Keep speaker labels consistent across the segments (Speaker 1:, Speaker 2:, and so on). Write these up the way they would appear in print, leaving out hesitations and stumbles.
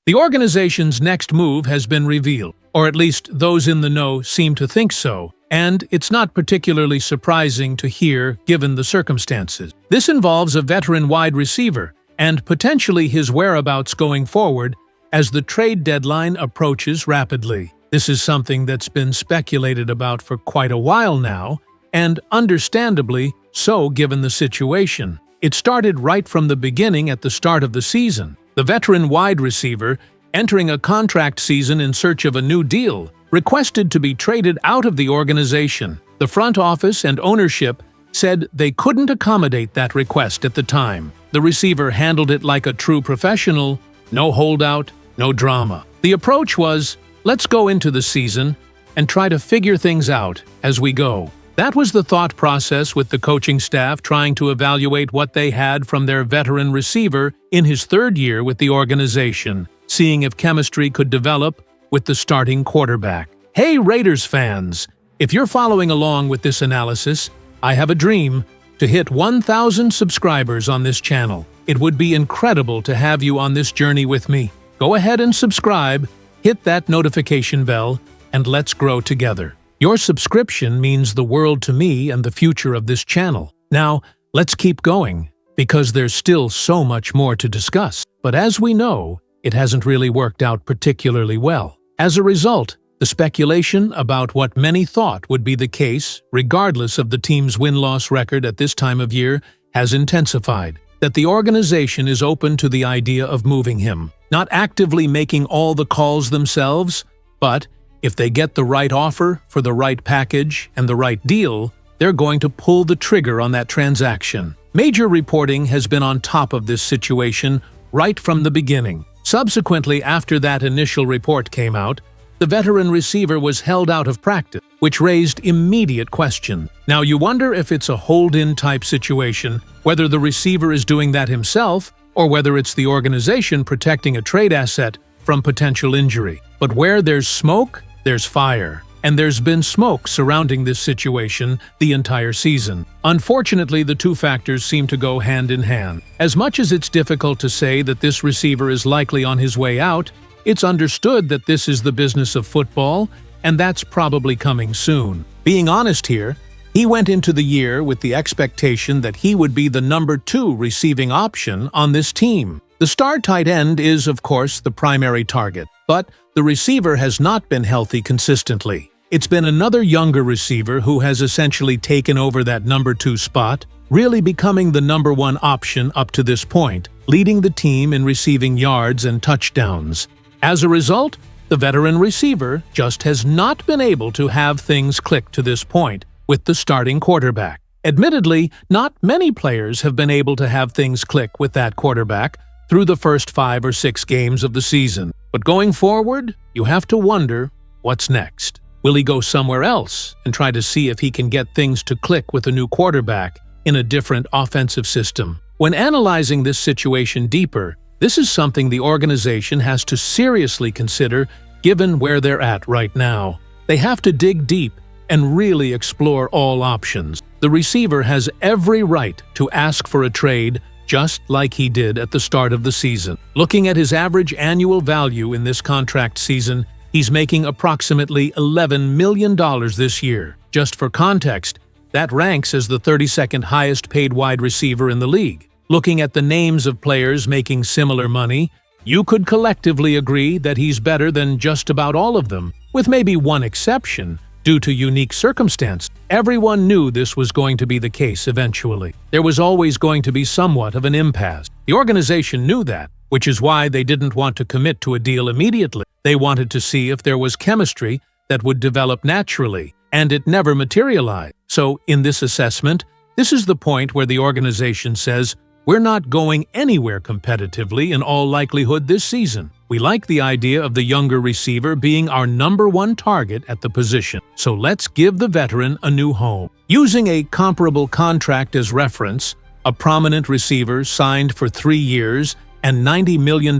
Speaker 1: The organization's next move has been revealed, or at least those in the know seem to think so, and it's not particularly surprising to hear given the circumstances. This involves a veteran wide receiver, and potentially his whereabouts going forward as the trade deadline approaches rapidly. This is something that's been speculated about for quite a while now, and understandably so given the situation. It started right from the beginning at the start of the season. The veteran wide receiver, entering a contract season in search of a new deal, requested to be traded out of the organization. The front office and ownership said they couldn't accommodate that request at the time. The receiver handled it like a true professional, no holdout, no drama. The approach was, let's go into the season and try to figure things out as we go. That was the thought process, with the coaching staff trying to evaluate what they had from their veteran receiver in his third year with the organization, seeing if chemistry could develop with the starting quarterback. Hey Raiders fans, if you're following along with this analysis, I have a dream to hit 1,000 subscribers on this channel. It would be incredible to have you on this journey with me. Go ahead and subscribe, hit that notification bell, and let's grow together. Your subscription means the world to me and the future of this channel. Now, let's keep going, because there's still so much more to discuss. But as we know, it hasn't really worked out particularly well. As a result, the speculation about what many thought would be the case, regardless of the team's win-loss record at this time of year, has intensified. That the organization is open to the idea of moving him, not actively making all the calls themselves, but if they get the right offer for the right package and the right deal, they're going to pull the trigger on that transaction. Major reporting has been on top of this situation right from the beginning. Subsequently, after that initial report came out, the veteran receiver was held out of practice, which raised immediate questions. Now you wonder if it's a hold-in type situation, whether the receiver is doing that himself, or whether it's the organization protecting a trade asset from potential injury. But where there's smoke, there's fire. And there's been smoke surrounding this situation the entire season. Unfortunately, the two factors seem to go hand in hand. As much as it's difficult to say that this receiver is likely on his way out, it's understood that this is the business of football, and that's probably coming soon. Being honest here, he went into the year with the expectation that he would be the number 2 receiving option on this team. The star tight end is, of course, the primary target, but the receiver has not been healthy consistently. It's been another younger receiver who has essentially taken over that number 2 spot, really becoming the number 1 option up to this point, leading the team in receiving yards and touchdowns. As a result, the veteran receiver just has not been able to have things click to this point with the starting quarterback. Admittedly, not many players have been able to have things click with that quarterback through the first 5 or 6 games of the season. But going forward, you have to wonder, what's next? Will he go somewhere else and try to see if he can get things to click with a new quarterback in a different offensive system? When analyzing this situation deeper, this is something the organization has to seriously consider given where they're at right now. They have to dig deep and really explore all options. The receiver has every right to ask for a trade, just like he did at the start of the season. Looking at his average annual value in this contract season, he's making approximately $11 million this year. Just for context, that ranks as the 32nd highest paid wide receiver in the league. Looking at the names of players making similar money, you could collectively agree that he's better than just about all of them, with maybe one exception, due to unique circumstance. Everyone knew this was going to be the case eventually. There was always going to be somewhat of an impasse. The organization knew that, which is why they didn't want to commit to a deal immediately. They wanted to see if there was chemistry that would develop naturally, and it never materialized. So, in this assessment, this is the point where the organization says, we're not going anywhere competitively in all likelihood this season. We like the idea of the younger receiver being our number 1 target at the position, so let's give the veteran a new home. Using a comparable contract as reference, a prominent receiver signed for 3 years and $90 million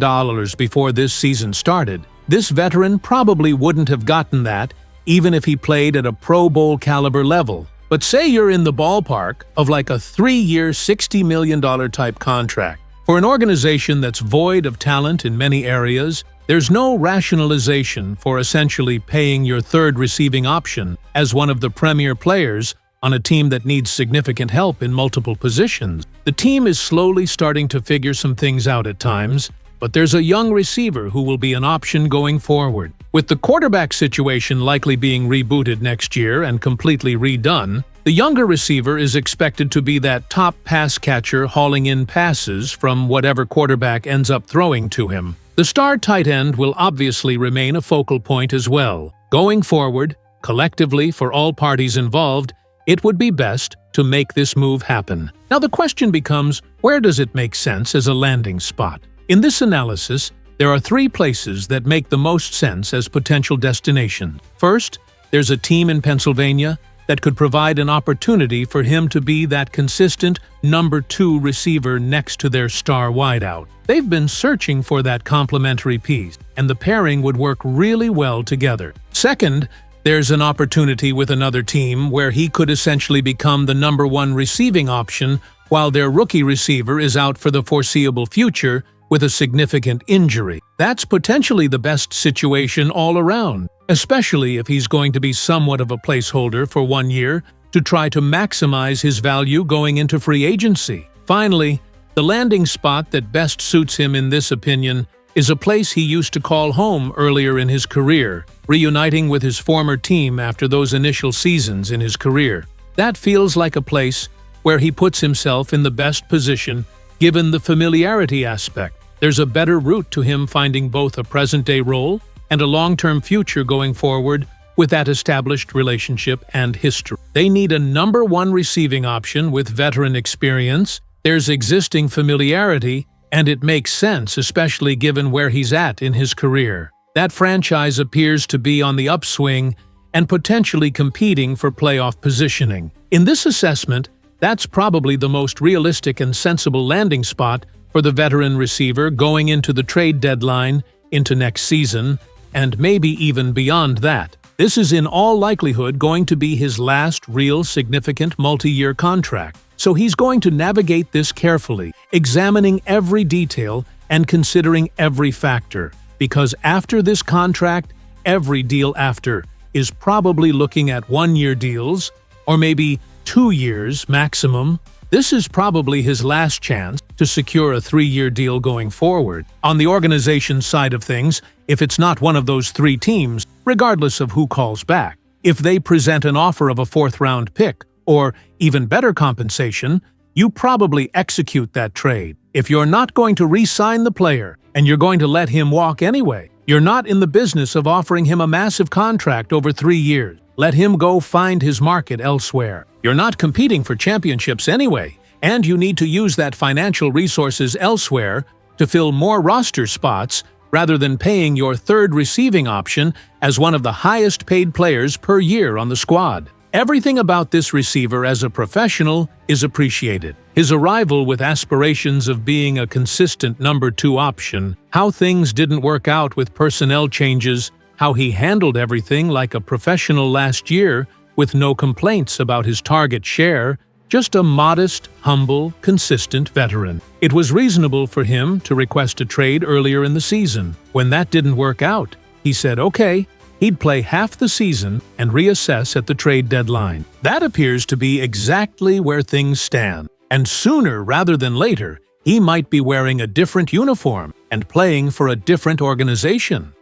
Speaker 1: before this season started, this veteran probably wouldn't have gotten that even if he played at a Pro Bowl caliber level. But say you're in the ballpark of like a 3-year, $60 million type contract. For an organization that's void of talent in many areas, there's no rationalization for essentially paying your third receiving option as one of the premier players on a team that needs significant help in multiple positions. The team is slowly starting to figure some things out at times, but there's a young receiver who will be an option going forward. With the quarterback situation likely being rebooted next year and completely redone, the younger receiver is expected to be that top pass catcher hauling in passes from whatever quarterback ends up throwing to him. The star tight end will obviously remain a focal point as well. Going forward, collectively for all parties involved, it would be best to make this move happen. Now the question becomes, where does it make sense as a landing spot? In this analysis, there are three places that make the most sense as potential destinations. First, there's a team in Pennsylvania that could provide an opportunity for him to be that consistent number 2 receiver next to their star wideout. They've been searching for that complementary piece, and the pairing would work really well together. Second, there's an opportunity with another team where he could essentially become the number 1 receiving option while their rookie receiver is out for the foreseeable future with a significant injury. That's potentially the best situation all around, especially if he's going to be somewhat of a placeholder for 1 year to try to maximize his value going into free agency. Finally, the landing spot that best suits him in this opinion is a place he used to call home earlier in his career, reuniting with his former team after those initial seasons in his career. That feels like a place where he puts himself in the best position given the familiarity aspect. There's a better route to him finding both a present-day role and a long-term future going forward with that established relationship and history. They need a number 1 receiving option with veteran experience, there's existing familiarity, and it makes sense, especially given where he's at in his career. That franchise appears to be on the upswing and potentially competing for playoff positioning. In this assessment, that's probably the most realistic and sensible landing spot for the veteran receiver going into the trade deadline, into next season, and maybe even beyond that. This is in all likelihood going to be his last real significant multi-year contract. So he's going to navigate this carefully, examining every detail and considering every factor, because after this contract, every deal after is probably looking at 1-year deals, or maybe 2 years maximum. This is probably his last chance to secure a 3-year deal going forward. On the organization's side of things, if it's not one of those 3 teams, regardless of who calls back, if they present an offer of a 4th-round pick, or even better compensation, you probably execute that trade. If you're not going to re-sign the player, and you're going to let him walk anyway, you're not in the business of offering him a massive contract over 3 years. Let him go find his market elsewhere. You're not competing for championships anyway, and you need to use that financial resources elsewhere to fill more roster spots rather than paying your 3rd receiving option as one of the highest paid players per year on the squad. Everything about this receiver as a professional is appreciated. His arrival with aspirations of being a consistent number 2 option, how things didn't work out with personnel changes, how he handled everything like a professional last year with no complaints about his target share, just a modest, humble, consistent veteran. It was reasonable for him to request a trade earlier in the season. When that didn't work out, he said okay, he'd play half the season and reassess at the trade deadline. That appears to be exactly where things stand. And sooner rather than later, he might be wearing a different uniform and playing for a different organization.